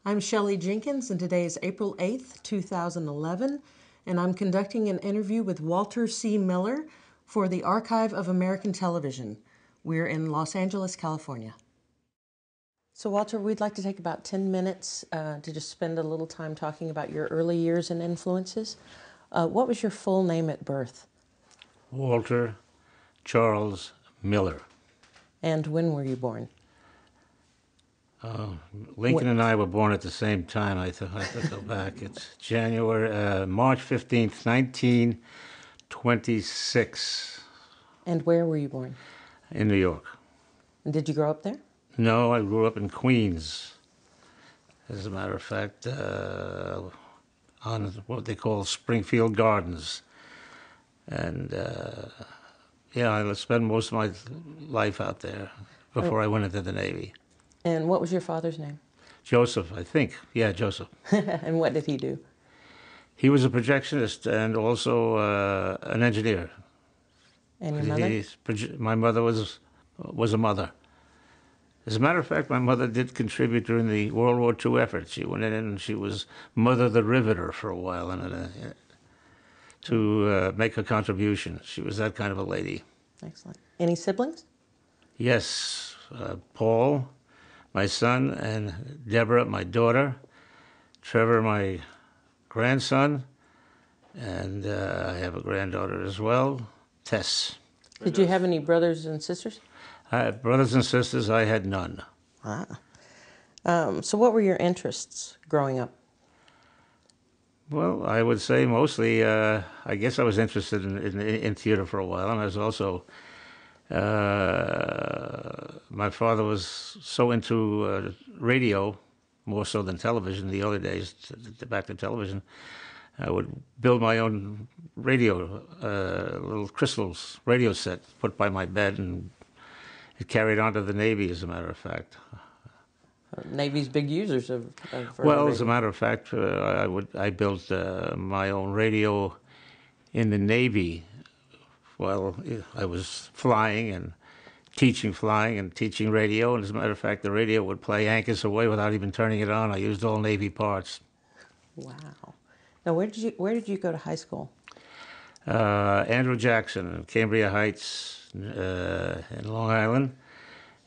I'm Shelley Jenkins, and today is April 8th, 2011, and I'm conducting an interview with Walter C. Miller for the Archive of American Television. We're in Los Angeles, California. So, Walter, we'd like to take about 10 minutes to just spend a little time talking about your early years and influences. What was your full name at birth? Walter Charles Miller. And when were you born? Lincoln and I were born at the same time. I have to go back. It's March 15th, 1926, And where were you born? in New York. And did you grow up there? No, I grew up in Queens. As a matter of fact, on what they call Springfield Gardens. And I spent most of my life out there before I went into the Navy. And what was your father's name? Joseph, I think. Yeah, Joseph. And what did he do? He was a projectionist and also an engineer. And your mother? My mother was a mother. As a matter of fact, my mother did contribute during the World War II effort. She went in and she was Mother the Riveter for a while to make a contribution. She was that kind of a lady. Excellent. Any siblings? Yes, Paul, my son, and Deborah, my daughter, Trevor, my grandson, and I have a granddaughter as well, Tess. Did you have any brothers and sisters? Brothers and sisters, I had none. So what were your interests growing up? Well, I would say mostly, I guess I was interested in theater for a while, and I was also, my father was so into radio, more so than television in the early days, back to television. I would build my own radio, little crystals radio set, put by my bed, and it carried on to the Navy, as a matter of fact. Navy's big users of Well, radio. as a matter of fact, I built my own radio in the Navy while I was flying and teaching radio. And as a matter of fact, the radio would play Anchors Away without even turning it on. I used all Navy parts. Wow. Now, where did you go to high school? Andrew Jackson in Cambria Heights in Long Island.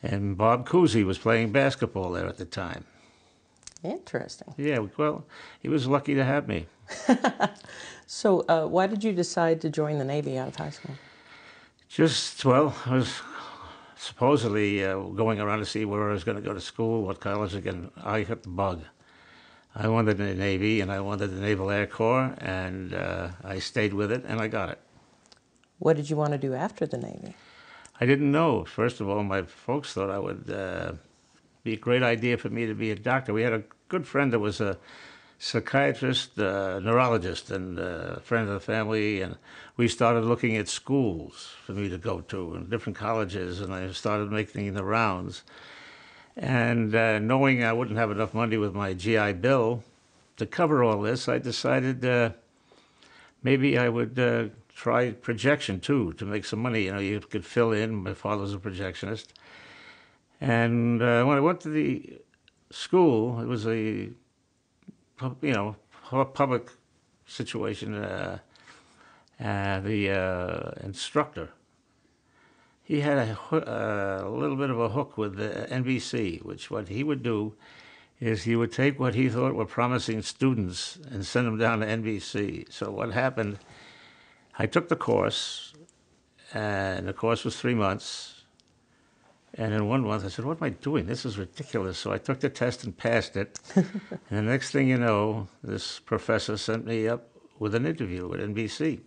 And Bob Cousy was playing basketball there at the time. Interesting. Yeah, well, he was lucky to have me. So why did you decide to join the Navy out of high school? I was supposedly going around to see where I was going to go to school, what college again. I got the bug. I wanted the Navy, and I wanted the Naval Air Corps, and I stayed with it, and I got it. What did you want to do after the Navy? I didn't know. First of all, my folks thought I would be a great idea for me to be a doctor. We had a good friend that was a psychiatrist, neurologist, and a friend of the family, and we started looking at schools for me to go to and different colleges, and I started making the rounds. And knowing I wouldn't have enough money with my GI Bill to cover all this, I decided maybe I would try projection too, to make some money. You know, you could fill in. My father was a projectionist. And when I went to the school, it was a, public situation. The instructor, he had a little bit of a hook with the NBC, which what he would do is he would take what he thought were promising students and send them down to NBC. So what happened, I took the course, and the course was 3 months. And in 1 month, I said, what am I doing? This is ridiculous. So I took the test and passed it. And the next thing you know, this professor sent me up with an interview at NBC.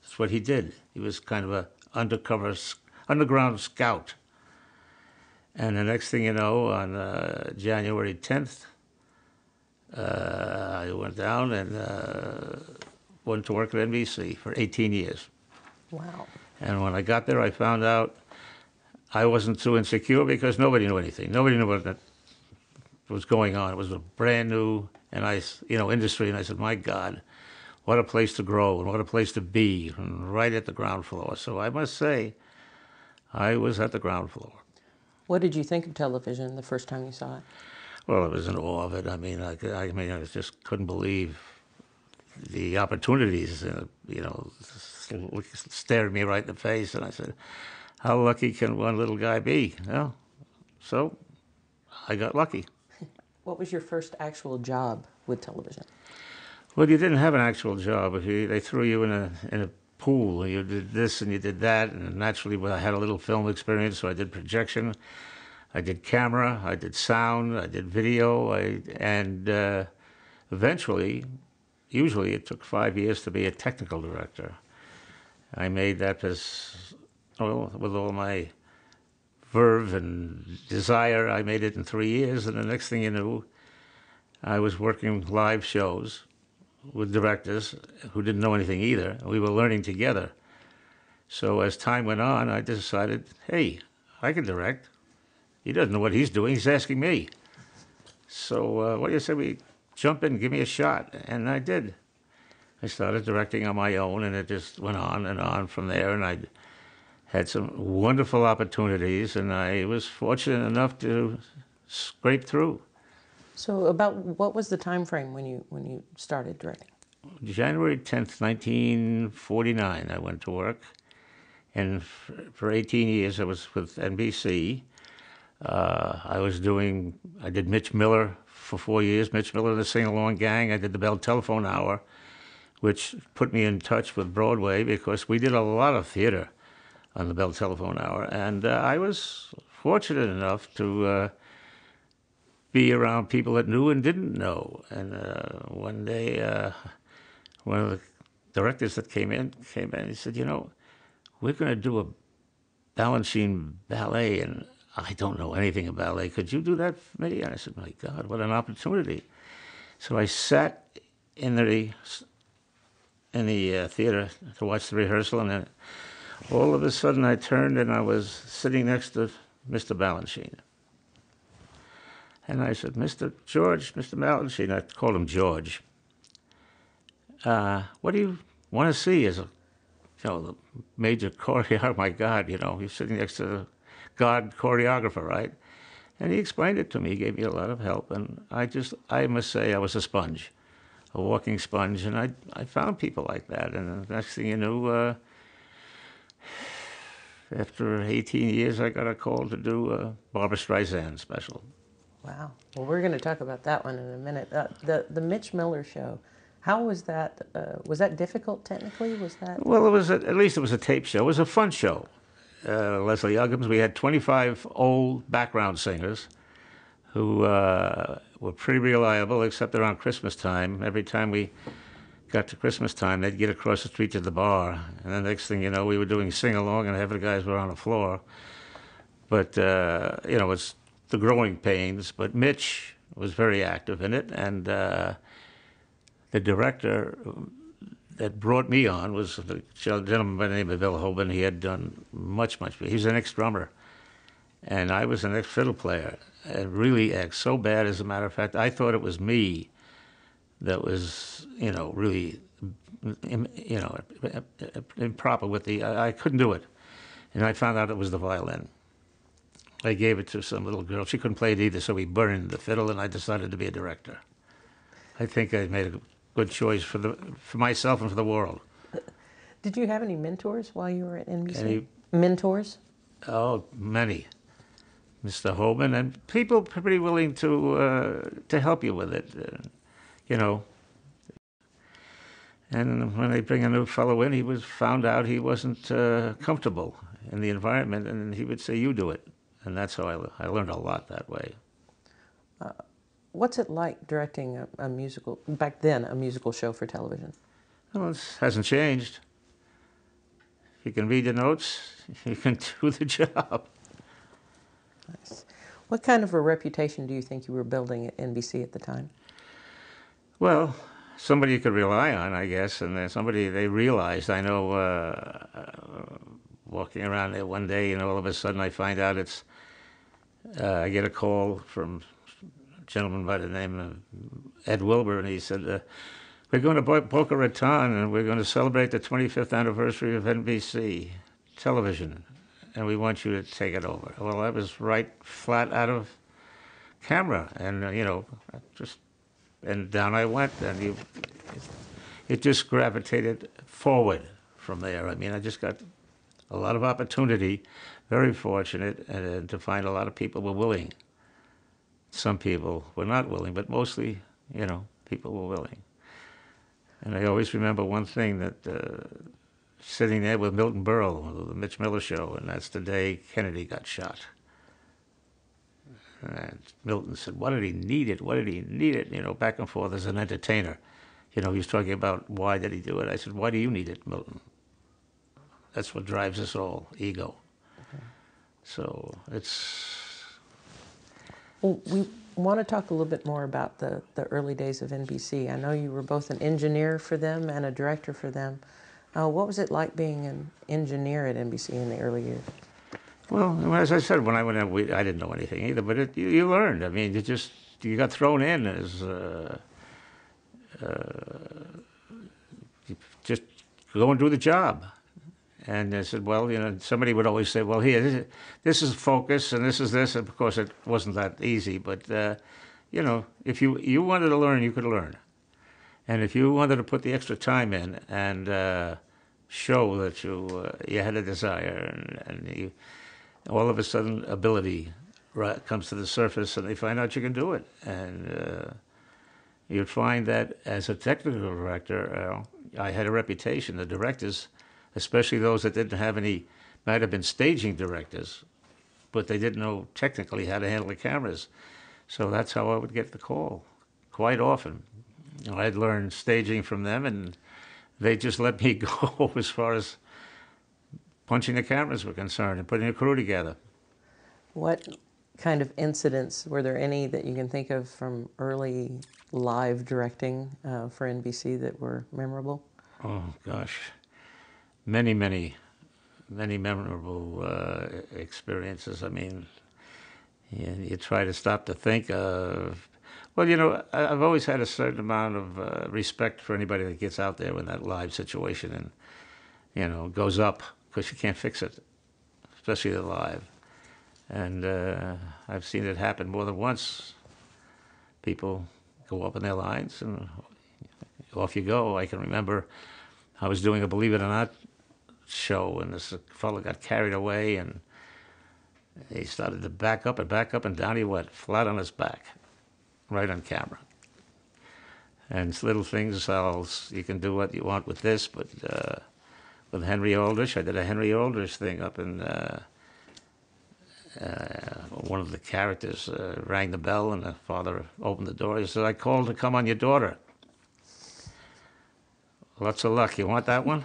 That's what he did. He was kind of a underground scout. And the next thing you know, on January 10th, I went down and went to work at NBC for 18 years. Wow. And when I got there, I found out I wasn't too insecure because nobody knew anything. Nobody knew what was going on. It was a brand new industry, and I said, my God, what a place to grow and what a place to be, and right at the ground floor. So I must say, I was at the ground floor. What did you think of television the first time you saw it? Well, I was in awe of it. I just couldn't believe the opportunities, stared me right in the face. And I said, how lucky can one little guy be? Well, so I got lucky. What was your first actual job with television? Well, you didn't have an actual job. They threw you in a pool, and you did this and you did that. And naturally, I had a little film experience, so I did projection, I did camera, I did sound, I did video, and eventually, usually it took 5 years to be a technical director. I made that with all my verve and desire. I made it in 3 years, and the next thing you knew, I was working live shows with directors who didn't know anything either. We were learning together. So as time went on, I decided, hey, I can direct. He doesn't know what he's doing. He's asking me. So what do you say we jump in, give me a shot? And I did. I started directing on my own, and it just went on and on from there. And I had some wonderful opportunities, and I was fortunate enough to scrape through. So about what was the time frame when you started directing? January 10th, 1949, I went to work. And for 18 years, I was with NBC. I did Mitch Miller for 4 years, Mitch Miller and the Sing-Along Gang. I did the Bell Telephone Hour, which put me in touch with Broadway because we did a lot of theater on the Bell Telephone Hour. And I was fortunate enough to be around people that knew and didn't know. And one day, one of the directors that came in, he said, we're going to do a Balanchine ballet, and I don't know anything about ballet. Could you do that for me? And I said, my God, what an opportunity. So I sat in the theater to watch the rehearsal, and then all of a sudden I turned and I was sitting next to Mr. Balanchine. And I said, Mr. Balanchine, I called him George. What do you want to see as the major choreographer? My God, he's sitting next to the God choreographer, right? And he explained it to me. He gave me a lot of help. And I must say, I was a sponge, a walking sponge. And I found people like that. And the next thing you knew, after 18 years, I got a call to do a Barbra Streisand special. Wow. Well, we're going to talk about that one in a minute. The Mitch Miller show, how was that? Was that difficult technically? Was that? Well, at least it was a tape show. It was a fun show. Leslie Uggams, we had 25 old background singers who were pretty reliable, except around Christmas time. Every time we got to Christmas time, they'd get across the street to the bar. And the next thing you know, we were doing sing-along, and half the guys were on the floor. But, it's the growing pains. But Mitch was very active in it, and the director that brought me on was a gentleman by the name of Bill Hoban. He had done much. He was an ex-drummer, and I was an ex-fiddle player, and really so bad, as a matter of fact, I thought it was me that was, really, improper with I couldn't do it. And I found out it was the violin. I gave it to some little girl. She couldn't play it either, so we burned the fiddle, and I decided to be a director. I think I made a good choice for myself and for the world. Did you have any mentors while you were at NBC? Mentors? Oh, many. Mr. Hoban, and people pretty willing to help you with it, And when they bring a new fellow in, he found out he wasn't comfortable in the environment, and he would say, "You do it," and that's how I learned a lot that way. What's it like directing a musical, back then, a musical show for television? Well, it hasn't changed. If you can read the notes, you can do the job. Nice. What kind of a reputation do you think you were building at NBC at the time? Well, somebody you could rely on, I guess, and then somebody they realized. I know walking around there one day, all of a sudden I find out I get a call from gentleman by the name of Ed Wilbur, and he said, we're going to Boca Raton, and we're going to celebrate the 25th anniversary of NBC television, and we want you to take it over. Well, that was right flat out of camera, and just and down I went, and it just gravitated forward from there. I mean, I just got a lot of opportunity, very fortunate, and to find a lot of people were willing. Some people were not willing, but mostly, people were willing. And I always remember one thing that sitting there with Milton Berle, the Mitch Miller Show, and that's the day Kennedy got shot. And Milton said, what did he need it? What did he need it? Back and forth as an entertainer. He was talking about why did he do it. I said, why do you need it, Milton? That's what drives us all, ego. Okay. So it's... Well, we want to talk a little bit more about the early days of NBC. I know you were both an engineer for them and a director for them. What was it like being an engineer at NBC in the early years? Well, as I said, when I went in, I didn't know anything either, but you learned. I mean, you got thrown in as just go and do the job. And I said, well, somebody would always say, well, here, this is focus, and this is this. And of course, it wasn't that easy. But, if you wanted to learn, you could learn. And if you wanted to put the extra time in and show that you had a desire, and all of a sudden ability comes to the surface, and they find out you can do it. And you'd find that as a technical director, I had a reputation. The directors, especially those that didn't have any, might have been staging directors, but they didn't know technically how to handle the cameras. So that's how I would get the call quite often. I'd learn staging from them, and they just let me go as far as punching the cameras were concerned and putting a crew together. What kind of incidents, were there any that you can think of from early live directing for NBC that were memorable? Oh, gosh. Many memorable experiences. I mean, you try to stop to think of... Well, I've always had a certain amount of respect for anybody that gets out there in that live situation and, goes up, because you can't fix it, especially the live. And I've seen it happen more than once. People go up in their lines and off you go. I can remember I was doing a Believe It or Not show, and this fellow got carried away, and he started to back up, and down he went, flat on his back, right on camera. And it's little things, you can do what you want with this, but with Henry Aldrich, I did a Henry Aldrich thing up in one of the characters rang the bell, and the father opened the door. He said, I called to come on your daughter. Lots of luck. You want that one?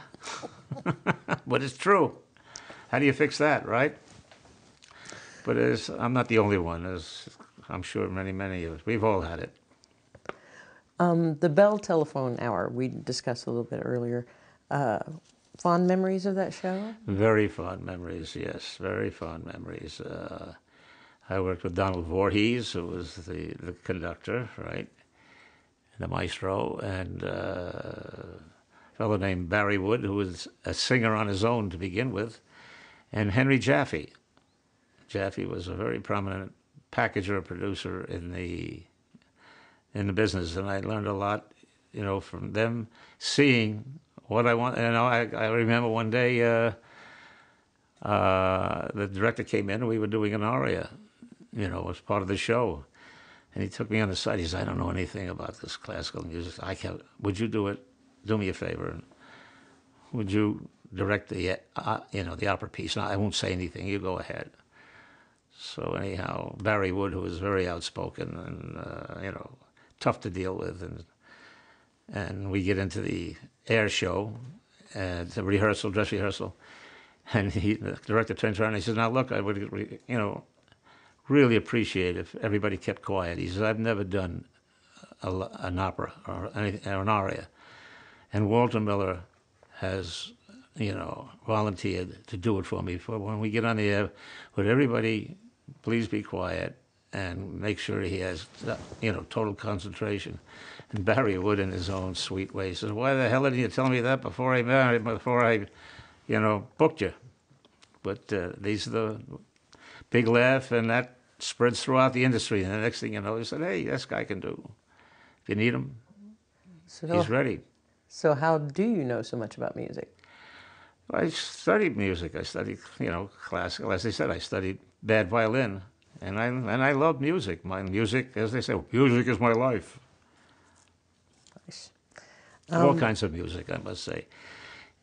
But it's true. How do you fix that, right? But I'm not the only one. I'm sure many of us. We've all had it. The Bell telephone hour, we discussed a little bit earlier. Fond memories of that show? Very fond memories, yes. Very fond memories. I worked with Donald Voorhees, who was the conductor, right? The maestro, and a fellow named Barry Wood, who was a singer on his own to begin with, and Henry Jaffe. Jaffe was a very prominent packager, producer in the business, and I learned a lot, from them, seeing what I want. I remember one day the director came in, and we were doing an aria, as part of the show, and he took me on the side. He said, "I don't know anything about this classical music. Would you do it? Do me a favor. Would you direct the opera piece? No, I won't say anything. You go ahead." So anyhow, Barry Wood, who was very outspoken and tough to deal with, and we get into the air show, the rehearsal, dress rehearsal, and the director turns around and he says, "Now look, I would really appreciate if everybody kept quiet." He says, "I've never done an opera or an aria, and Walter Miller has volunteered to do it for me. For when we get on the air, would everybody please be quiet and make sure he has, total concentration?" And Barry Wood, in his own sweet way, says, "Why the hell didn't you tell me that before I booked you?" But these are the big laugh, and that spreads throughout the industry. And the next thing you know, he said, hey, this guy can do. If you need him, So, he's ready. so how do you know so much about music? I studied music. I studied, classical. As I said, I studied bad violin, and I love music. My music, as they say, music is my life. Nice. All kinds of music, I must say.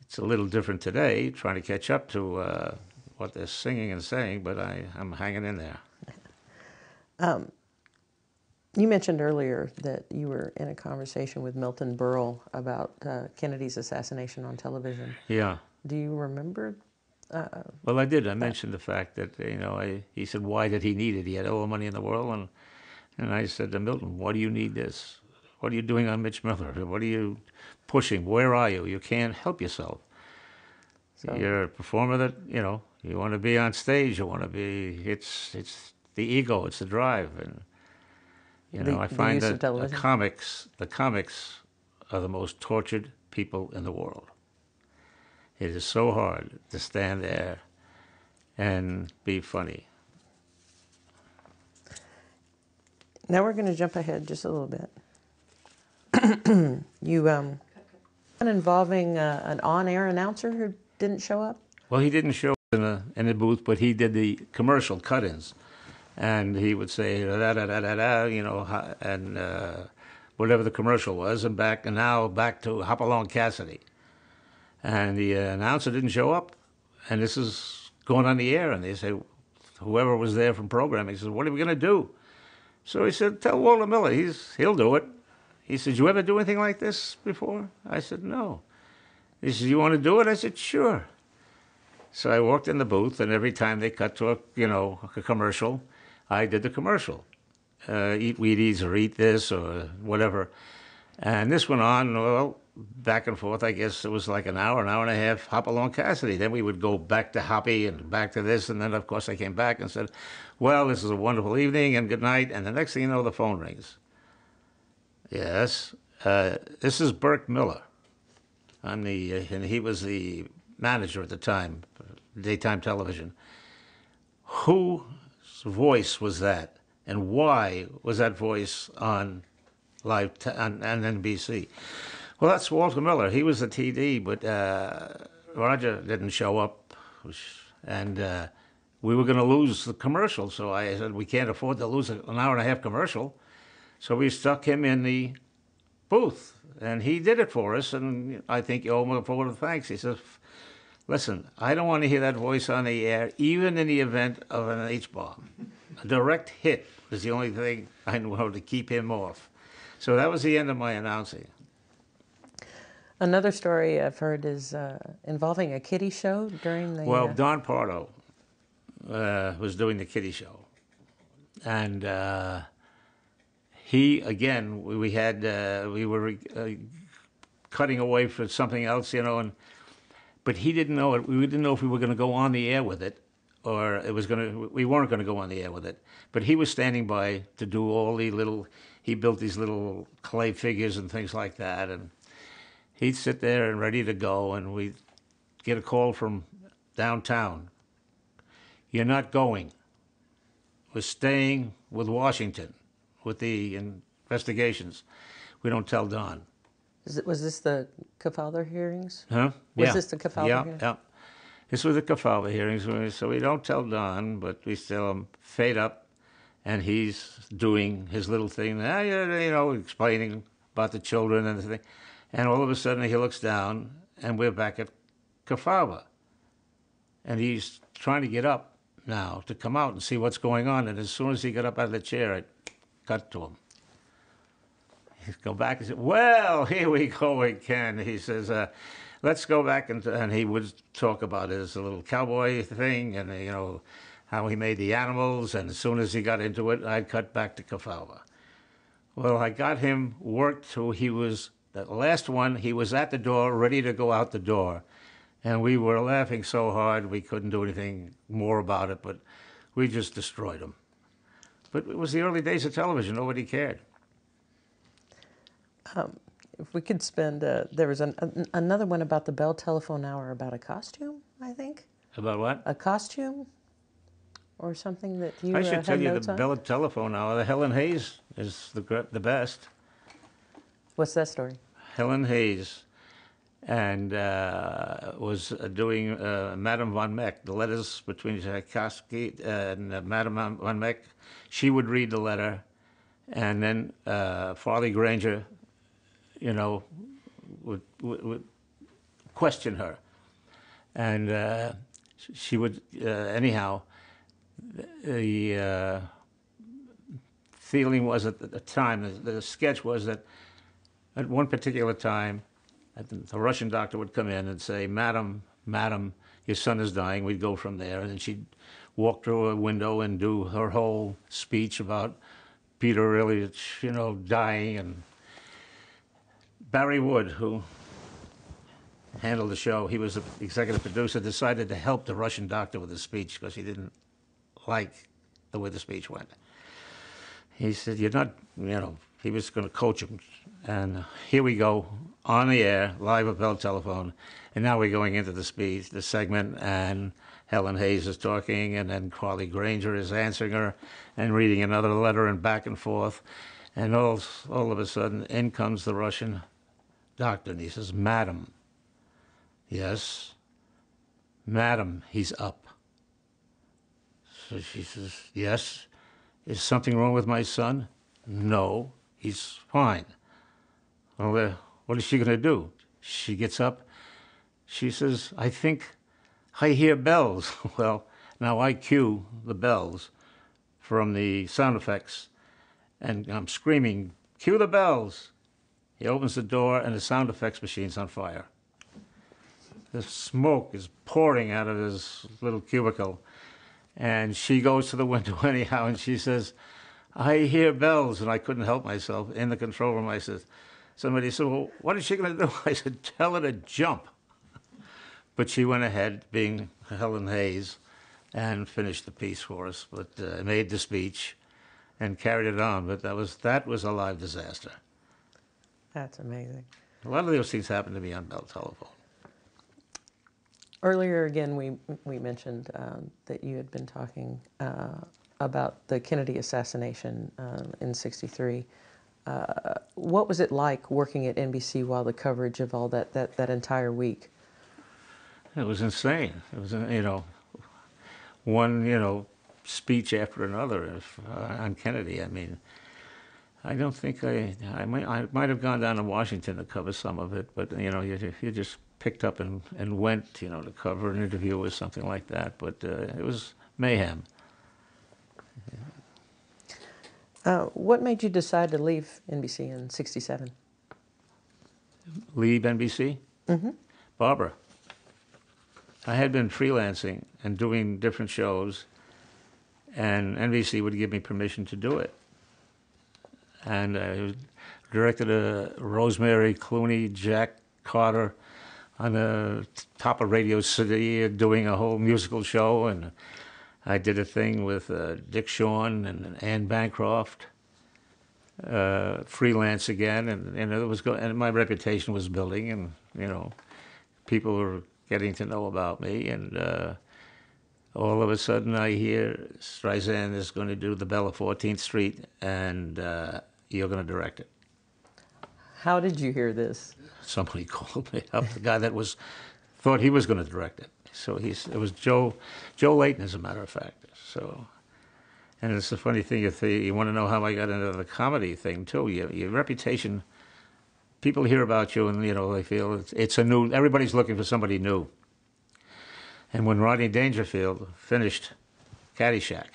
It's a little different today, trying to catch up to what they're singing and saying, but I'm hanging in there. You mentioned earlier that you were in a conversation with Milton Berle about Kennedy's assassination on television. Yeah. Do you remember? Well, I did. I mentioned the fact that, he said, why did he need it? He had all the money in the world. And I said to Milton, why do you need this? What are you doing on Mitch Miller? What are you pushing? Where are you? You can't help yourself. So, You're a performer that, you want to be on stage. You want to be, it's the ego, it's the drive. And, I the find use of that television? the comics are the most tortured people in the world. It is so hard to stand there and be funny. Now we're going to jump ahead just a little bit. You involving an on-air announcer who didn't show up? Well, he didn't show in the booth, but he did the commercial cut-ins, and he would say da da da da da, and whatever the commercial was, and now back to Hopalong Cassidy, and the announcer didn't show up, and this is going on the air, and they say, whoever was there from programming says, what are we going to do? So he said, tell Walter Miller, he'll do it. He said, you ever do anything like this before? I said, no. He said, you want to do it? I said, sure. So I walked in the booth, and every time they cut to a commercial, I did the commercial. Eat Wheaties or eat this or whatever. And this went on, well, back and forth. I guess it was like an hour and a half, Hopalong Cassidy. Then we would go back to Hoppy and back to this. And then, of course, I came back and said, well, this is a wonderful evening and good night. And the next thing you know, the phone rings. Yes, this is Burke Miller. And he was the manager at the time, daytime television. Whose voice was that? And why was that voice on on NBC? Well, that's Walter Miller. He was the TD, but Roger didn't show up, and we were going to lose the commercial. So I said, we can't afford to lose an hour and a half commercial. So we stuck him in the booth, and he did it for us, and I think you owe him a vote of thanks. He says, listen, I don't want to hear that voice on the air, even in the event of an H-bomb. A direct hit is the only thing I know to keep him off. So that was the end of my announcing. Another story I've heard is involving a kiddie show during the... Well, Don Pardo was doing the kiddie show. And he, again, we were cutting away for something else, but he didn't know it. We didn't know if we were going to go on the air with it, or we weren't going to go on the air with it. But he was standing by to do all he built these little clay figures and things like that, and he'd sit there and ready to go, and we'd get a call from downtown. You're not going. We're staying with Washington, with the investigations. We don't tell Don. Was this the Kefauver hearings? Huh? Was this the Kefauver hearings? Yeah. This was the Kefauver hearings, so we don't tell Don, but we still fade up, and he's doing his little thing, explaining about the children and the thing. And all of a sudden he looks down, and we're back at Kefauver. And he's trying to get up now to come out and see what's going on. And as soon as he got up out of the chair, I cut to him. He'd go back and say, well, here we go again. He says, let's go back. And he would talk about his little cowboy thing and, how he made the animals. And as soon as he got into it, I'd cut back to Kefauver. Well, I got him worked till the last one, he was at the door, ready to go out the door. And we were laughing so hard we couldn't do anything more about it, but we just destroyed him. But it was the early days of television. Nobody cared. If we could spend, there was another one about the Bell Telephone Hour about a costume, I think. About what? A costume? or something that you I should tell had you notes the on? Bell telephone hour. The Helen Hayes is the best. What's that story? Helen Hayes and was doing Madame von Meck, the letters between Tchaikovsky and Madame von Meck. She would read the letter, and then Farley Granger, you know, would question her. And she would, anyhow, the feeling was at the time, the sketch was that at one particular time, the Russian doctor would come in and say, Madam, your son is dying. We'd go from there. And then she'd walk through a window and do her whole speech about Peter Ilyich, you know, dying. And Barry Wood, who handled the show, he was the executive producer, decided to help the Russian doctor with the speech because he didn't like the way the speech went. He said, you're not, you know, he was going to coach him. And here we go, on the air, live at Bell Telephone. And now we're going into the speech, the segment, and Helen Hayes is talking, and then Farley Granger is answering her and reading another letter and back and forth. And all of a sudden, in comes the Russian doctor, and he says, Madam. Yes. Madam, he's up. So she says, yes. Is something wrong with my son? No, he's fine. Well, what is she going to do? She gets up. She says, I think I hear bells. Well, now I cue the bells from the sound effects, and I'm screaming, cue the bells. He opens the door, and the sound effects machine's on fire. The smoke is pouring out of his little cubicle. And she goes to the window anyhow, and she says, I hear bells. And I couldn't help myself. In the control room, I said, somebody said, well, what is she going to do? I said, tell her to jump. But she went ahead, being Helen Hayes, and finished the piece for us, but made the speech and carried it on. But that was a live disaster. That's amazing. A lot of those things happened to me on Bell Telephone. Earlier, again, we mentioned that you had been talking about the Kennedy assassination in '63. What was it like working at NBC while the coverage of all that entire week? It was insane. It was, you know, one, you know, speech after another on Kennedy. I mean, I don't think I might have gone down to Washington to cover some of it, but, you know, you just picked up and went, you know, to cover an interview or something like that. But it was mayhem. What made you decide to leave NBC in '67? Leave NBC? Mm-hmm. Barbara. I had been freelancing and doing different shows, and NBC would give me permission to do it. And I directed Rosemary Clooney, Jack Carter, on the top of Radio City doing a whole musical show, and I did a thing with Dick Shawn and Anne Bancroft, freelance again, and it was and my reputation was building, and you know, people were getting to know about me, and all of a sudden I hear Streisand is going to do the Bell of 14th Street, and you're going to direct it. How did you hear this? Somebody called me up, the guy that thought he was going to direct it. So it was Joe Layton, as a matter of fact. So, and it's a funny thing, if you want to know how I got into the comedy thing too, your reputation, people hear about you and, you know, they feel it's everybody's looking for somebody new. And when Rodney Dangerfield finished Caddyshack,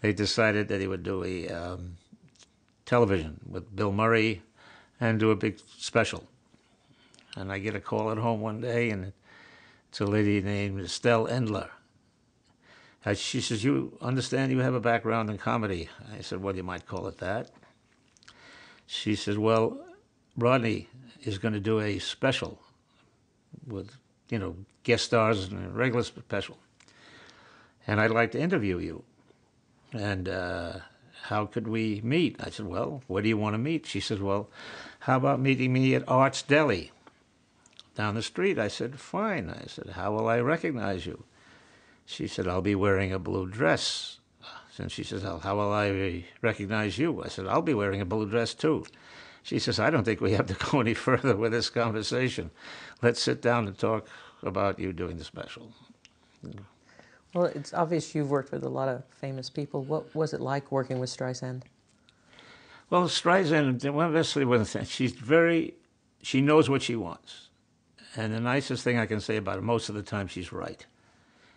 they decided that he would do a television with Bill Murray and do a big special. And I get a call at home one day, and it's a lady named Estelle Endler. She says, you understand you have a background in comedy? I said, well, you might call it that. She says, well, Rodney is going to do a special with, you know, guest stars and a regular special. And I'd like to interview you. And how could we meet? I said, well, where do you want to meet? She said, well, how about meeting me at Art's Deli down the street? I said, fine. I said, how will I recognize you? She said, I'll be wearing a blue dress. And she says, how will I recognize you? I said, I'll be wearing a blue dress too. She says, I don't think we have to go any further with this conversation. Let's sit down and talk about you doing the special. Well, it's obvious you've worked with a lot of famous people. What was it like working with Streisand? Well, Streisand, she knows what she wants. And the nicest thing I can say about her, most of the time she's right.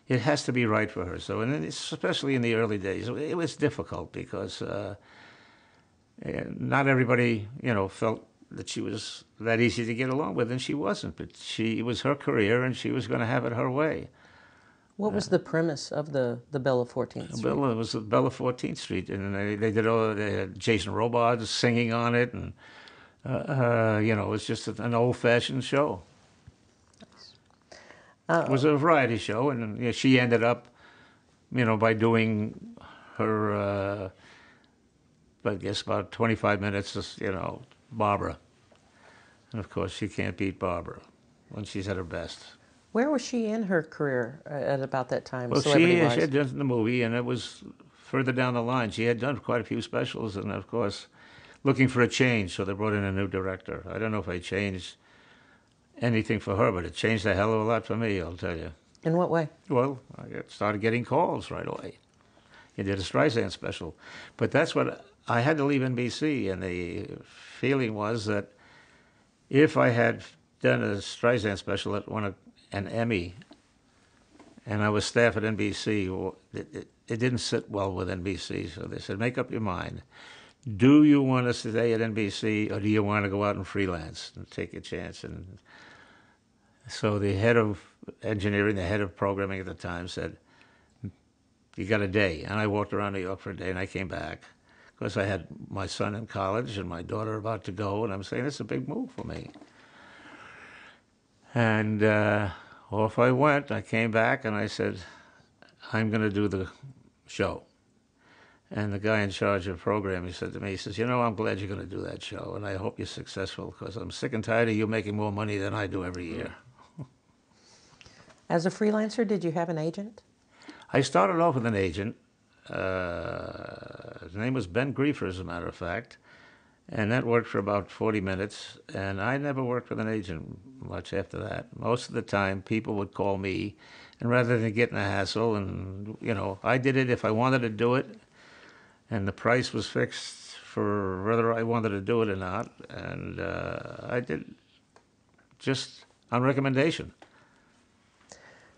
It has to be right for her. So, and especially in the early days, it was difficult because not everybody, felt that she was that easy to get along with, and she wasn't. But it was her career, and she was going to have it her way. What was the premise of the Belle of 14th Street? It was the Belle of 14th Street, and they had Jason Robards singing on it, and it was just an old-fashioned show. Nice. It was a variety show, and she ended up, by doing her, I guess about 25 minutes, Barbara, and of course she can't beat Barbara when she's at her best. Where was she in her career at about that time? Well, she had done the movie, and it was further down the line. She had done quite a few specials, and of course, looking for a change, so they brought in a new director. I don't know if I changed anything for her, but it changed a hell of a lot for me, I'll tell you. In what way? Well, I started getting calls right away. You did a Streisand special. But that's what I had to leave NBC, and the feeling was that if I had done a Streisand special that won an Emmy, and I was staff at NBC, it didn't sit well with NBC, so they said, make up your mind. Do you want to stay at NBC, or do you want to go out and freelance and take a chance? And so the head of engineering, the head of programming at the time said, you got a day. And I walked around New York for a day, and I came back. Because I had my son in college and my daughter about to go, and I'm saying, it's a big move for me. And off I went. I came back, and I said, I'm going to do the show. And the guy in charge of programming said to me, he says, I'm glad you're going to do that show, and I hope you're successful, because I'm sick and tired of you making more money than I do every year. As a freelancer, did you have an agent? I started off with an agent. His name was Ben Griefer, as a matter of fact. And that worked for about 40 minutes, and I never worked with an agent much after that. Most of the time, people would call me, and rather than get in a hassle, and, I did it if I wanted to do it, and the price was fixed for whether I wanted to do it or not, and I did just on recommendation.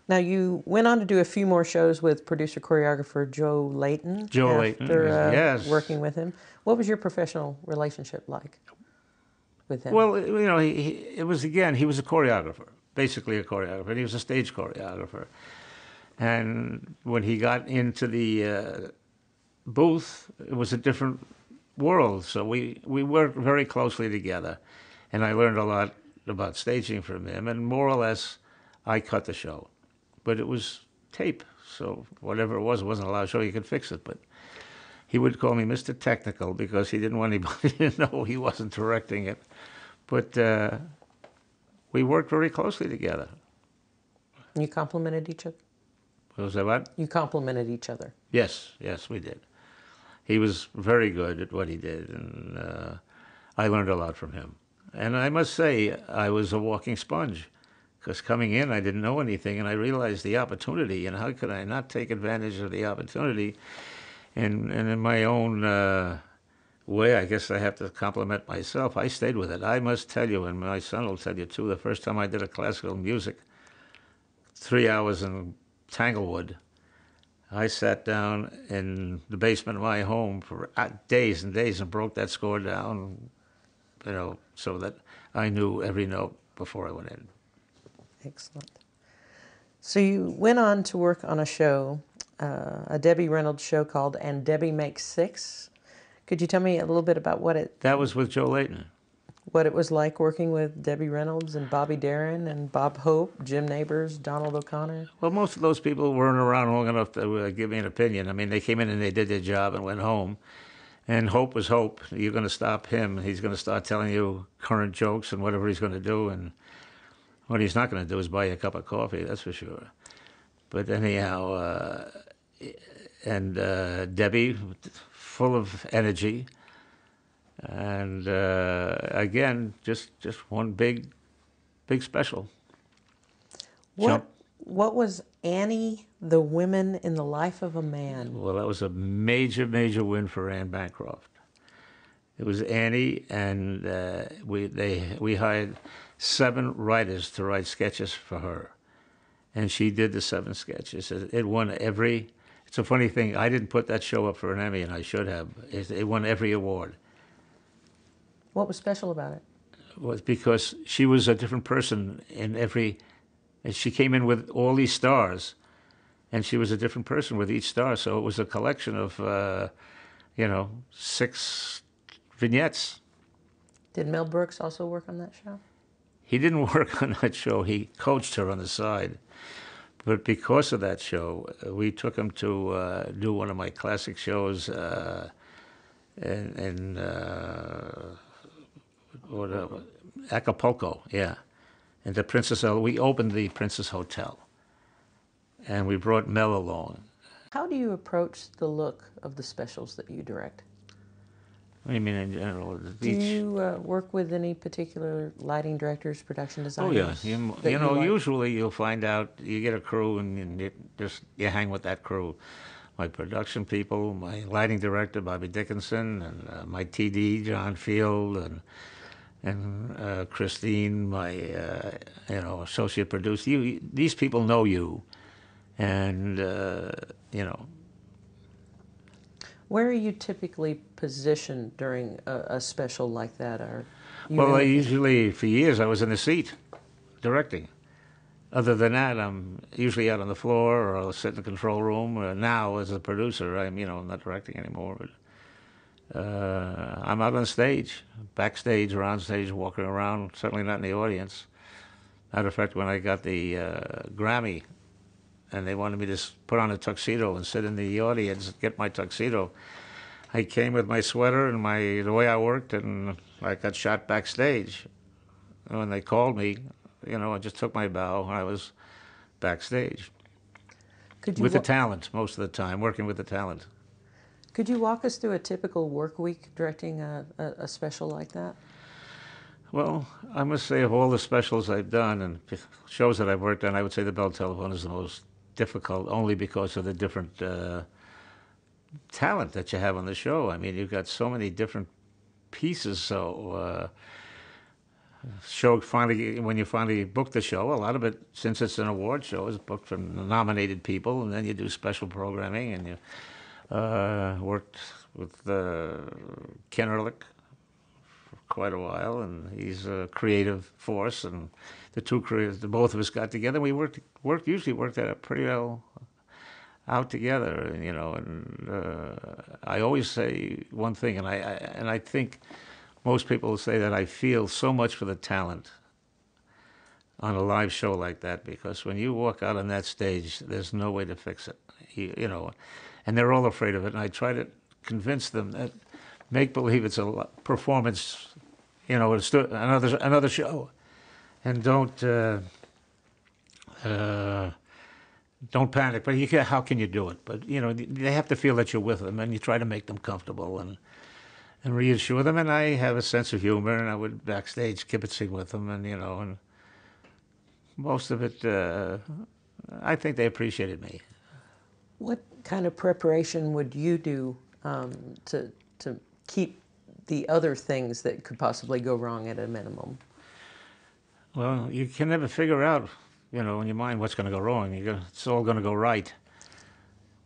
Now, you went on to do a few more shows with producer-choreographer Joe Layton. Yes. Working with him. What was your professional relationship like with him? Well, it was, again, he was a choreographer, basically a choreographer, and he was a stage choreographer. And when he got into the booth, it was a different world. So we worked very closely together, and I learned a lot about staging from him, and more or less, I cut the show. But it was tape, so whatever it wasn't allowed to show, you could fix it. But he would call me Mr. Technical because he didn't want anybody to know he wasn't directing it. But we worked very closely together. You complimented each other? Was that what? You complimented each other? Yes, we did. He was very good at what he did, and I learned a lot from him. And I must say, I was a walking sponge. Because coming in, I didn't know anything, and I realized the opportunity, and how could I not take advantage of the opportunity? And in my own way, I guess I have to compliment myself. I stayed with it. I must tell you, and my son will tell you too, the first time I did a classical music, 3 hours in Tanglewood, I sat down in the basement of my home for days and days and broke that score down, so that I knew every note before I went in. Excellent. So you went on to work on a show, a Debbie Reynolds show called And Debbie Makes Six. Could you tell me a little bit about what it... That was with Joe Layton. What it was like working with Debbie Reynolds and Bobby Darin and Bob Hope, Jim Nabors, Donald O'Connor? Well, most of those people weren't around long enough to give me an opinion. I mean, they came in and they did their job and went home. And Hope was Hope. You're going to stop him. He's going to start telling you current jokes and whatever he's going to do, and what he's not going to do is buy you a cup of coffee, that's for sure. But anyhow, and Debbie, full of energy, and again, just one big special. What what was Annie, the Women in the Life of a Man? Well, that was a major win for Anne Bancroft. It was Annie, and we hired 7 writers to write sketches for her, and she did the 7 sketches. It won every. It's a funny thing. I didn't put that show up for an Emmy, and I should have. It won every award. What was special about it? It was because she was a different person in every. And she came in with all these stars, and she was a different person with each star. So it was a collection of, 6 vignettes. Did Mel Brooks also work on that show? He didn't work on that show. He coached her on the side. But because of that show, we took him to do one of my classic shows in Acapulco, yeah. And the we opened the Princess Hotel. And we brought Mel along. How do you approach the look of the specials that you direct? What do you mean in general? Do you work with any particular lighting directors, production Oh designers? yeah, that you know, like? usually you'll find out, you get a crew and you hang with that crew. My production people, my lighting director, Bobby Dickinson, and my TD, John Field, and Christine, my associate producer. These people know you, and Where are you typically positioned during a special like that? Are you Well, in- usually for years I was in the seat directing. Other than that, I'm usually out on the floor or I'll sit in the control room. Now, as a producer, I'm not directing anymore. But I'm out on stage, backstage, around stage, walking around. Certainly not in the audience. Matter of fact, when I got the Grammy, and they wanted me to put on a tuxedo and sit in the audience and get my tuxedo, I came with my sweater and the way I worked, and I got shot backstage. And when they called me, I just took my bow, and I was backstage could you with the wa- talent most of the time, working with the talent. Could you walk us through a typical work week directing a special like that? Well, I must say, of all the specials I've done and shows that I've worked on, I would say the Bell Telephone is the most difficult, only because of the different talent that you have on the show. I mean, you've got so many different pieces. So, when you finally book the show, a lot of it, since it's an award show, is booked from nominated people, and then you do special programming, and you worked with Ken Ehrlich for quite a while, and he's a creative force, and the both of us got together. We usually worked at it pretty well out together, and I always say one thing, and I think most people will say that I feel so much for the talent on a live show like that, because when you walk out on that stage, there's no way to fix it, and they're all afraid of it. And I try to convince them that make believe it's a performance, it's another show, and don't panic. But how can you do it? But they have to feel that you're with them, and you try to make them comfortable and reassure them. And I have a sense of humor, and I would backstage kibitzing with them, and most of it, I think they appreciated me. What kind of preparation would you do to keep the other things that could possibly go wrong at a minimum? Well, you can never figure out, in your mind what's going to go wrong. It's all going to go right.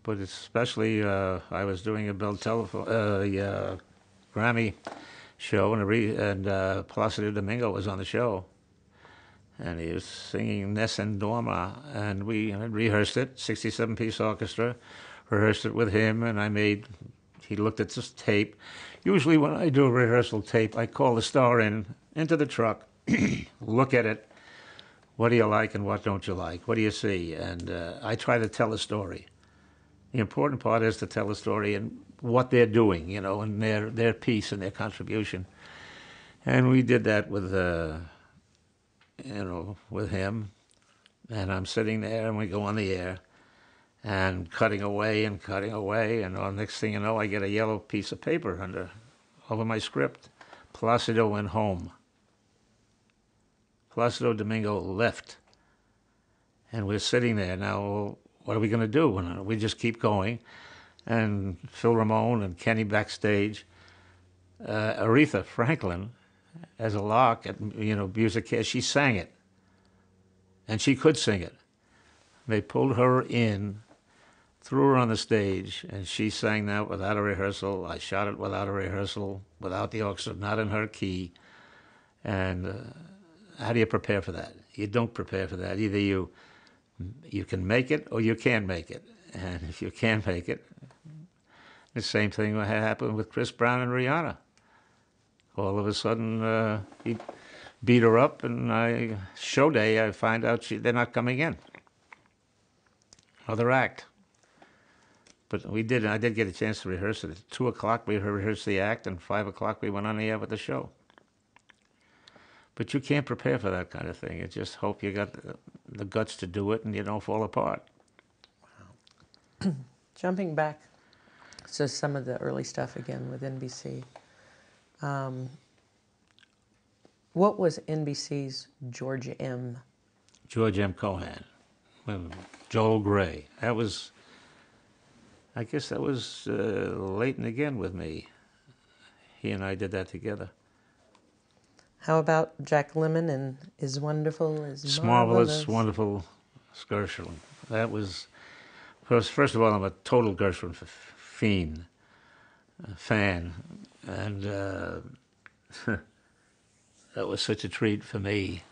But especially, I was doing a Grammy show, and Placido Domingo was on the show, and he was singing Nessun Dorma, and we had rehearsed it, 67-piece orchestra, rehearsed it with him, and he looked at this tape. Usually when I do a rehearsal tape, I call the star into the truck, look at it, what do you like and what don't you like, what do you see, and I try to tell a story. The important part is to tell a story and what they're doing, and their piece and their contribution. And we did that with with him, and I'm sitting there, and we go on the air, and cutting away and cutting away, and the next thing you know, I get a yellow piece of paper over my script. Placido went home. Placido Domingo left. And we're sitting there now. What are we going to do? And we just keep going. And Phil Ramone and Kenny backstage. Aretha Franklin, as a lark at music, she sang it, and she could sing it. They pulled her in, threw her on the stage, and she sang that without a rehearsal. I shot it without a rehearsal, without the orchestra, not in her key. And how do you prepare for that? You don't prepare for that. Either you can make it or you can't make it. And if you can't make it, the same thing happened with Chris Brown and Rihanna. All of a sudden, he beat her up, and show day, I find out they're not coming in. Other act. But I did get a chance to rehearse it. At 2 o'clock, we rehearsed the act, and 5 o'clock, we went on the air with the show. But you can't prepare for that kind of thing. You just hope you got the guts to do it and you don't fall apart. Wow. Jumping back to some of the early stuff again with NBC. What was NBC's George M? George M. Cohan. Joel Grey. I guess that was Leighton again with me. He and I did that together. How about Jack Lemmon and Is Wonderful, Is Marvelous, Wonderful Gershwin. That was, first of all, I'm a total Gershwin fan. And that was such a treat for me.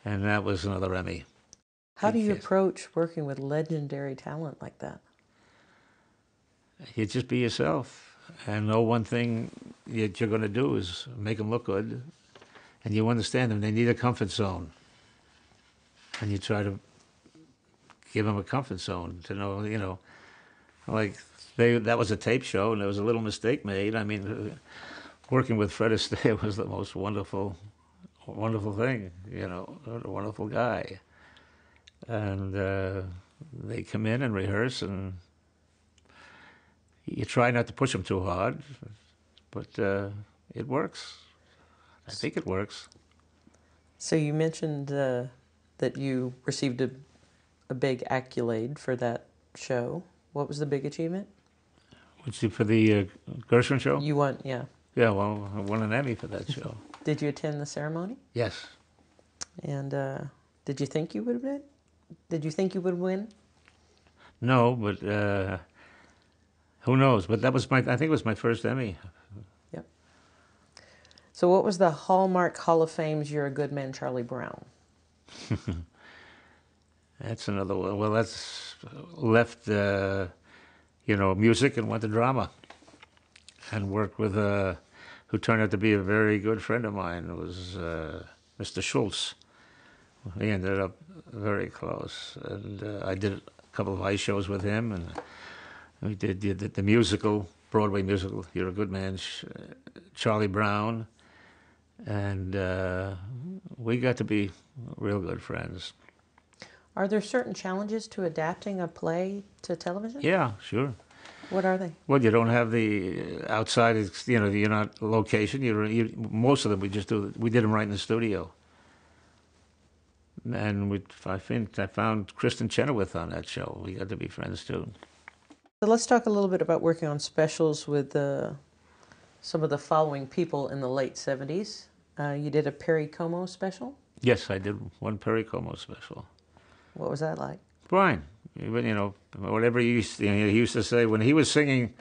And that was another Emmy. How do you approach working with legendary talent like that? You just be yourself. And know one thing that you're going to do is make them look good. And you understand them. They need a comfort zone. And you try to give them a comfort zone to know, like that was a tape show and there was a little mistake made. I mean, working with Fred Astaire was the most wonderful thing, a wonderful guy. And they come in and rehearse, and you try not to push them too hard, but it works. I think it works. So you mentioned that you received a big accolade for that show. What was the big achievement? For the Gershwin show? You won, yeah. Yeah, well, I won an Emmy for that show. Did you attend the ceremony? Yes. And did you think you would win? Did you think you would win? No, but who knows? But I think it was my first Emmy. Yep. So what was the Hallmark Hall of Fame's You're a Good Man, Charlie Brown? That's another one. Well, that's left, music and went to drama. And worked with who turned out to be a very good friend of mine. It was Mr. Schultz. We ended up very close. And I did a couple of ice shows with him, and we did the musical, Broadway musical, You're a Good Man, Charlie Brown. And we got to be real good friends. Are there certain challenges to adapting a play to television? Yeah, sure. What are they? Well, you don't have the outside, you're not location. Most of them we did them right in the studio. And I found Kristen Chenoweth on that show. We got to be friends too. So let's talk a little bit about working on specials with some of the following people in the late 70s. You did a Perry Como special? Yes, I did one Perry Como special. What was that like? Fine. Whatever he used to say when he was singing,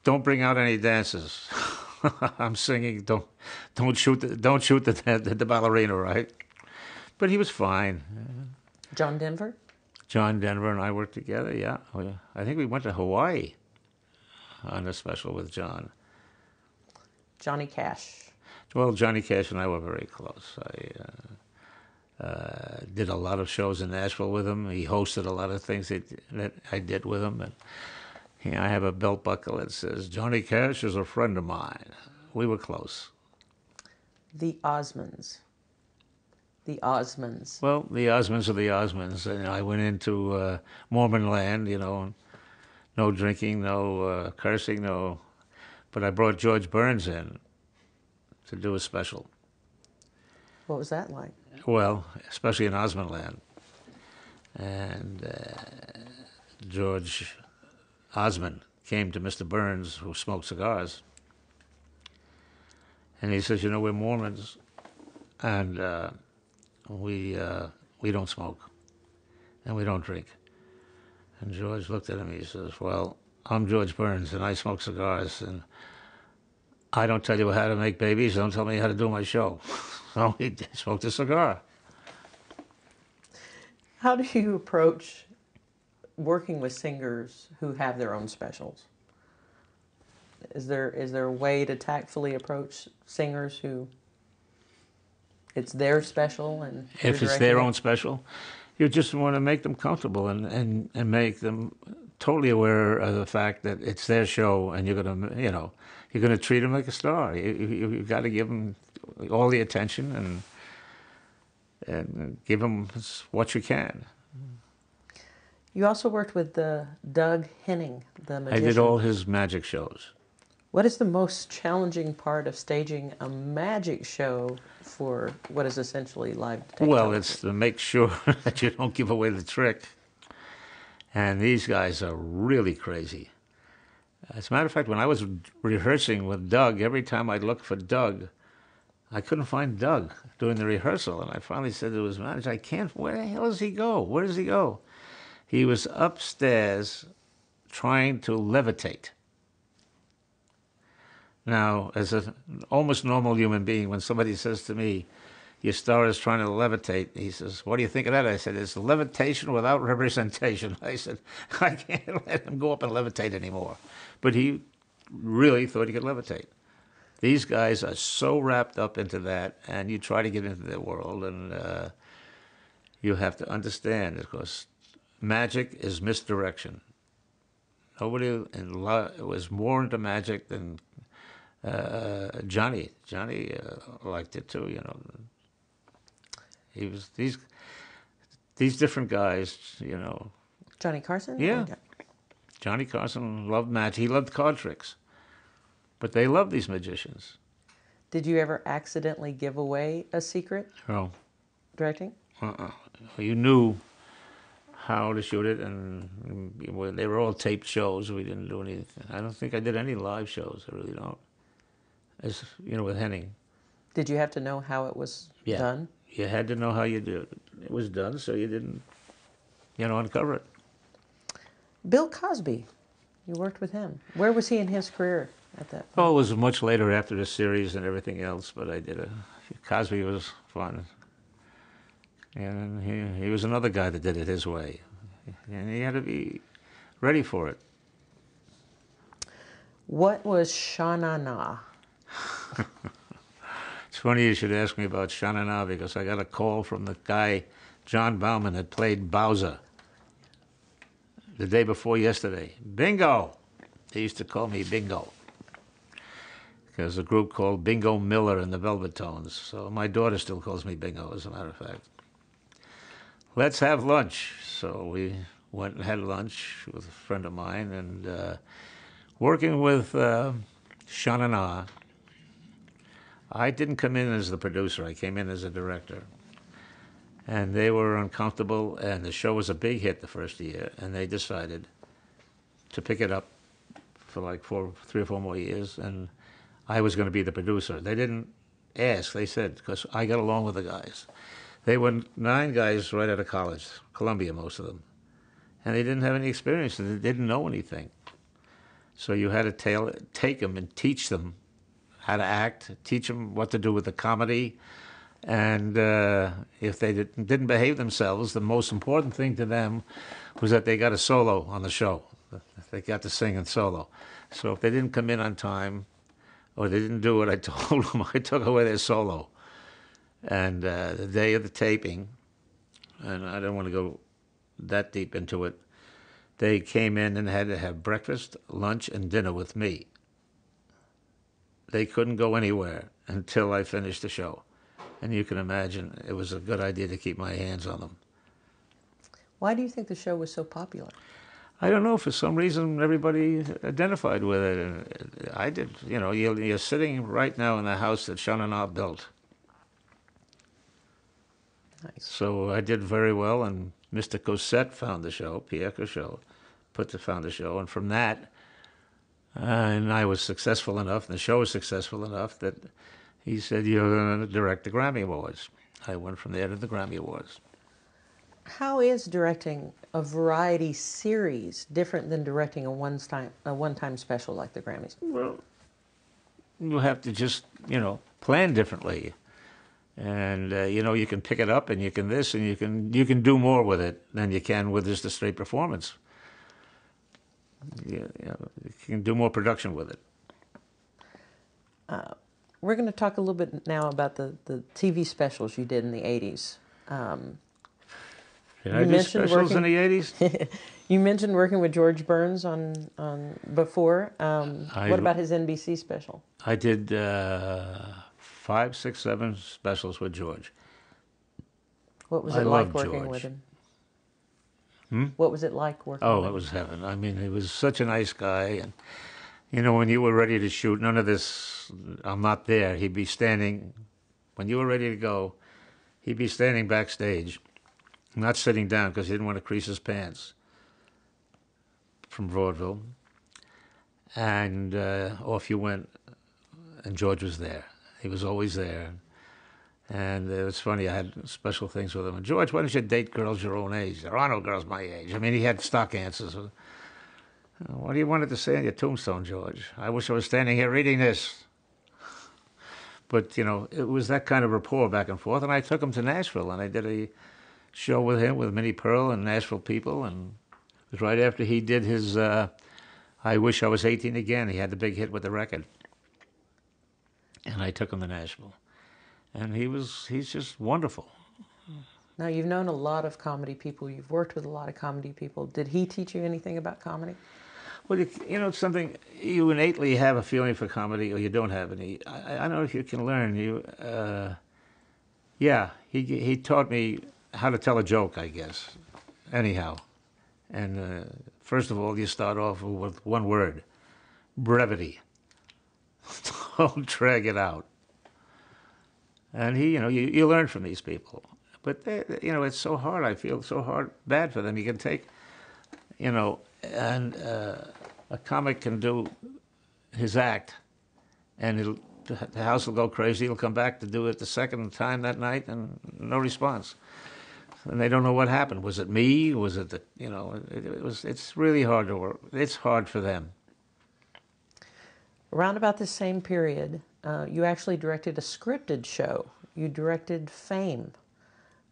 don't bring out any dancers. I'm singing, don't shoot the ballerina, right? But he was fine. John Denver? John Denver and I worked together, yeah. I think we went to Hawaii on a special with John. Johnny Cash? Well, Johnny Cash and I were very close. I did a lot of shows in Nashville with him. He hosted a lot of things that I did with him. And I have a belt buckle that says, Johnny Cash is a friend of mine. We were close. The Osmonds. The Osmonds. Well, the Osmonds are the Osmonds, and I went into Mormon land, no drinking, no cursing, no. But I brought George Burns in to do a special. What was that like? Well, especially in Osmond land. And George Osmond came to Mr. Burns, who smoked cigars, and he says, we're Mormons, and we don't smoke, and we don't drink. And George looked at him, he says, well, I'm George Burns, and I smoke cigars, and I don't tell you how to make babies, don't tell me how to do my show. So he smoked a cigar. How do you approach working with singers who have their own specials? Is there a way to tactfully approach singers who it's their special and if it's their own special, you just want to make them comfortable and make them totally aware of the fact that it's their show and you're gonna treat them like a star. You've got to give them all the attention and give them what you can. You also worked with Doug Henning, the magician. I did all his magic shows. What is the most challenging part of staging a magic show for what is essentially live television? Well, it's to make sure that you don't give away the trick. And these guys are really crazy. As a matter of fact, when I was rehearsing with Doug, every time I'd look for Doug, I couldn't find Doug doing the rehearsal. And I finally said to his manager, where the hell does he go? Where does he go? He was upstairs trying to levitate. Now, as an almost normal human being, when somebody says to me, your star is trying to levitate, he says, what do you think of that? I said, it's levitation without representation. I said, I can't let him go up and levitate anymore. But he really thought he could levitate. These guys are so wrapped up into that, and you try to get into their world, and you have to understand, of course, magic is misdirection. Nobody was more into magic than Johnny. Johnny liked it too, He was these different guys, Johnny Carson? Yeah. Johnny Carson loved magic. He loved card tricks. But they loved these magicians. Did you ever accidentally give away a secret? No. Directing? You knew how to shoot it, and they were all taped shows. We didn't do anything. I don't think I did any live shows. I really don't. As with Henning. Did you have to know how it was done? You had to know how you did it. It was done, so you didn't, uncover it. Bill Cosby, you worked with him. Where was he in his career at that point? Oh, it was much later after the series and everything else, but I did Cosby was fun. And he was another guy that did it his way. And he had to be ready for it. What was Sha-Na-Na? It's funny you should ask me about Sha-Na-Na because I got a call from the guy, John Bauman, that played Bowser the day before yesterday. Bingo! They used to call me Bingo. There's a group called Bingo Miller and the Velvetones. So my daughter still calls me Bingo, as a matter of fact. Let's have lunch. So we went and had lunch with a friend of mine, and working with Sha-Na-Na. I didn't come in as the producer. I came in as a director. And they were uncomfortable, and the show was a big hit the first year, and they decided to pick it up for like 3 or 4 more years, and I was going to be the producer. They didn't ask. They said, because I got along with the guys. They were 9 guys right out of college, Columbia, most of them. And they didn't have any experience, and they didn't know anything. So you had to take them and teach them how to act, teach them what to do with the comedy. And if they didn't behave themselves, the most important thing to them was that they got a solo on the show. They got to sing in solo. So if they didn't come in on time, or they didn't do what I told them, I took away their solo. And the day of the taping, and I don't want to go that deep into it, they came in and had to have breakfast, lunch, and dinner with me. They couldn't go anywhere until I finished the show. and you can imagine it was a good idea to keep my hands on them. Why do you think the show was so popular? I don't know, for some reason everybody identified with it. And I did. You know, you're sitting right now in the house that Sean and I built. Nice. So I did very well, and Mr. Cosette found the show, Pierre Cochot, found the show, and from that, and I was successful enough, and the show was successful enough that he said, "You're going to direct the Grammy Awards." I went from there to the Grammy Awards. How is directing a variety series different than directing a one-time special like the Grammys? Well, you have to just, plan differently. And, you can pick it up and you can this and you can do more with it than you can with just a straight performance. You can do more production with it. We're going to talk a little bit now about the TV specials you did in the 80s. Did I do specials in the 80s? You mentioned working with George Burns on before. What about his NBC special? I did 5, 6, 7 specials with George. What was it like working with him? What was it like working with him? Oh, it was heaven. I mean, he was such a nice guy. And, when you were ready to shoot, none of this, I'm not there. He'd be standing, when you were ready to go, he'd be standing backstage, not sitting down because he didn't want to crease his pants from vaudeville. And off you went, and George was there. He was always there. And it was funny, I had special things with him. And George, why don't you date girls your own age? There are no girls my age. I mean, he had stock answers. What do you want it to say on your tombstone, George? I wish I was standing here reading this. But, it was that kind of rapport back and forth. And I took him to Nashville, and I did a show with him, with Minnie Pearl and Nashville people. And it was right after he did his I Wish I Was 18 Again. He had the big hit with the record. And I took him to Nashville. And he's just wonderful. Now, you've known a lot of comedy people. You've worked with a lot of comedy people. Did he teach you anything about comedy? Well, it's something, you innately have a feeling for comedy, or you don't have any. I don't know if you can learn. He taught me how to tell a joke, I guess, anyhow. And first of all, you start off with one word: brevity. Don't drag it out. And you learn from these people. But, it's so hard. I feel so bad for them. You can take, and a comic can do his act, and the house will go crazy. He'll come back to do it the second time that night, and no response. And they don't know what happened. Was it me? Was it it's really hard to work. It's hard for them. Around about the same period, you actually directed a scripted show. You directed Fame.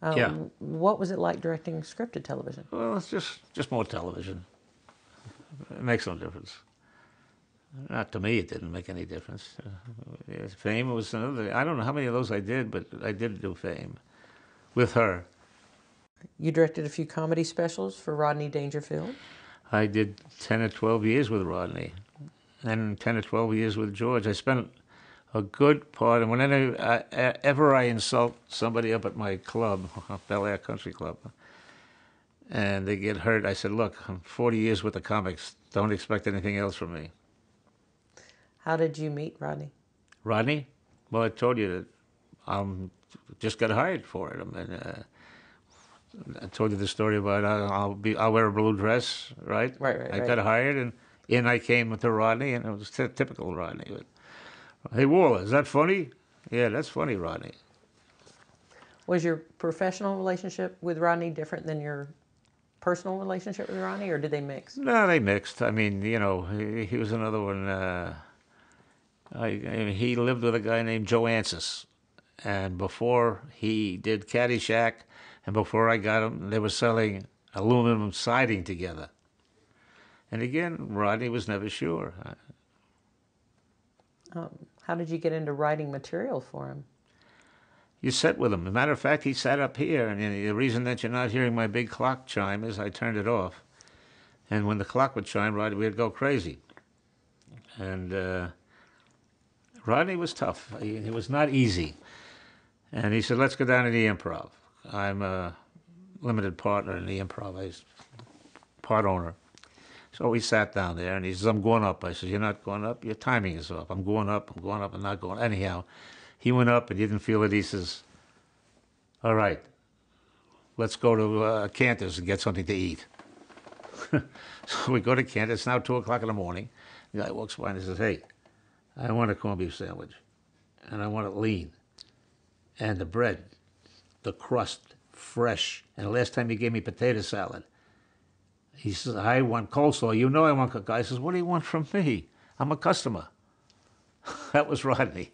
Yeah. What was it like directing scripted television? Well, it's just more television. It makes no difference. Not to me, it didn't make any difference. Fame was another. I don't know how many of those I did, but I did do Fame with her. You directed a few comedy specials for Rodney Dangerfield. I did 10 or 12 years with Rodney, and 10 or 12 years with George. I spent a good part, and whenever I insult somebody up at my club, Bel Air Country Club, and they get hurt, I said, look, I'm 40 years with the comics. Don't expect anything else from me. How did you meet Rodney? Rodney? Well, I told you that I just got hired for it. I mean, I told you the story about I'll wear a blue dress, right? Right. I got hired, and in I came to Rodney, and it was typical Rodney. But, hey, Waller, is that funny? Yeah, that's funny, Rodney. Was your professional relationship with Rodney different than your personal relationship with Rodney, or did they mix? No, they mixed. I mean, he was another one. He lived with a guy named Joe Ansis, and before he did Caddyshack, and before I got him, they were selling aluminum siding together. And again, Rodney was never sure. How did you get into writing material for him? You sat with him. As a matter of fact, he sat up here, and the reason that you're not hearing my big clock chime is I turned it off. And when the clock would chime, Rodney would go crazy. And Rodney was tough. He was not easy. And he said, let's go down to the Improv. I'm a limited partner in the Improv. I was part owner. So we sat down there, and he says, I'm going up. I said, you're not going up? Your timing is off. I'm going up, I'm not going. Anyhow, he went up, and he didn't feel it. He says, all right, let's go to Cantor's and get something to eat. So we go to Cantor's. It's now 2 o'clock in the morning. The guy walks by and he says, hey, I want a corned beef sandwich, and I want it lean. And the bread, the crust, fresh. And the last time he gave me potato salad, he says, I want coleslaw. You know I want coleslaw. I says, what do you want from me? I'm a customer. That was Rodney.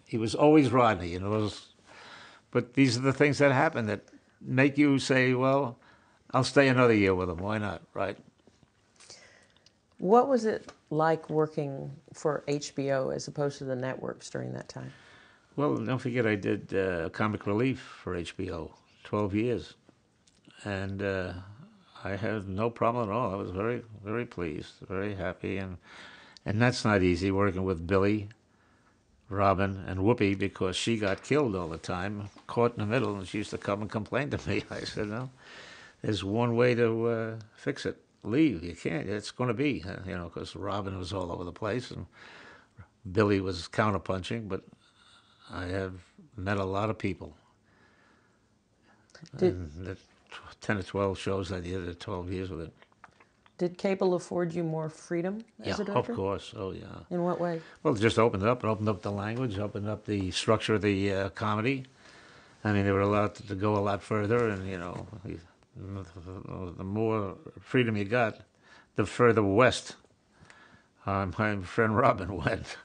He was always Rodney. But these are the things that happen that make you say, well, I'll stay another year with him. Why not, right? What was it like working for HBO as opposed to the networks during that time? Well, don't forget I did comic relief for HBO, 12 years. And I had no problem at all. I was very, very pleased, very happy. And that's not easy, working with Billy, Robin, and Whoopi, because she got killed all the time, caught in the middle, and she used to come and complain to me. I said, no, there's one way to fix it. Leave. You can't. It's going to be, because Robin was all over the place, and Billy was counterpunching, but I have met a lot of people. And the 10 or 12 shows I did, 12 years with it. Did cable afford you more freedom as a director? Of course. Oh, yeah. In what way? Well, it just opened up the language, opened up the structure of the comedy. I mean, they were allowed to go a lot further, and, the more freedom you got, the further west my friend Robin went.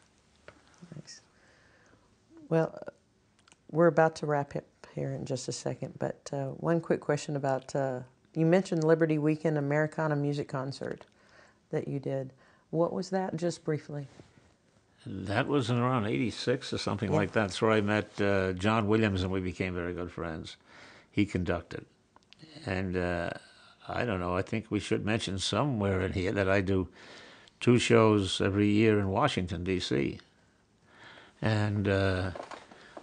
Thanks. Well, we're about to wrap up here in just a second, but one quick question about, you mentioned Liberty Weekend Americana Music Concert that you did. What was that, just briefly? That was in around 86 or something like that. That's where I met John Williams, and we became very good friends. He conducted. And I don't know, I think we should mention somewhere in here that I do 2 shows every year in Washington, D.C. And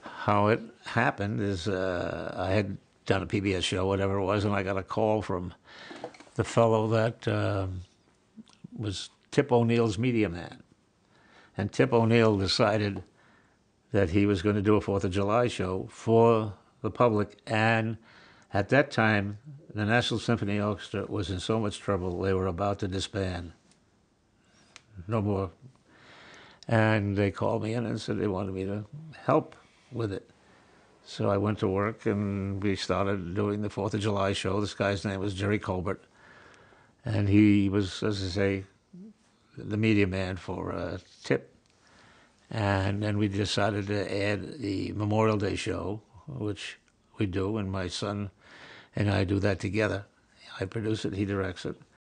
how it happened is I had done a PBS show, whatever it was, and I got a call from the fellow that was Tip O'Neill's media man. And Tip O'Neill decided that he was going to do a 4th of July show for the public. And at that time, the National Symphony Orchestra was in so much trouble, they were about to disband. No more. And they called me in and said they wanted me to help with it. So I went to work, and we started doing the 4th of July show. This guy's name was Jerry Colbert. And he was, as I say, the media man for Tip. And then we decided to add the Memorial Day show, which we do, and my son and I do that together. I produce it, he directs it.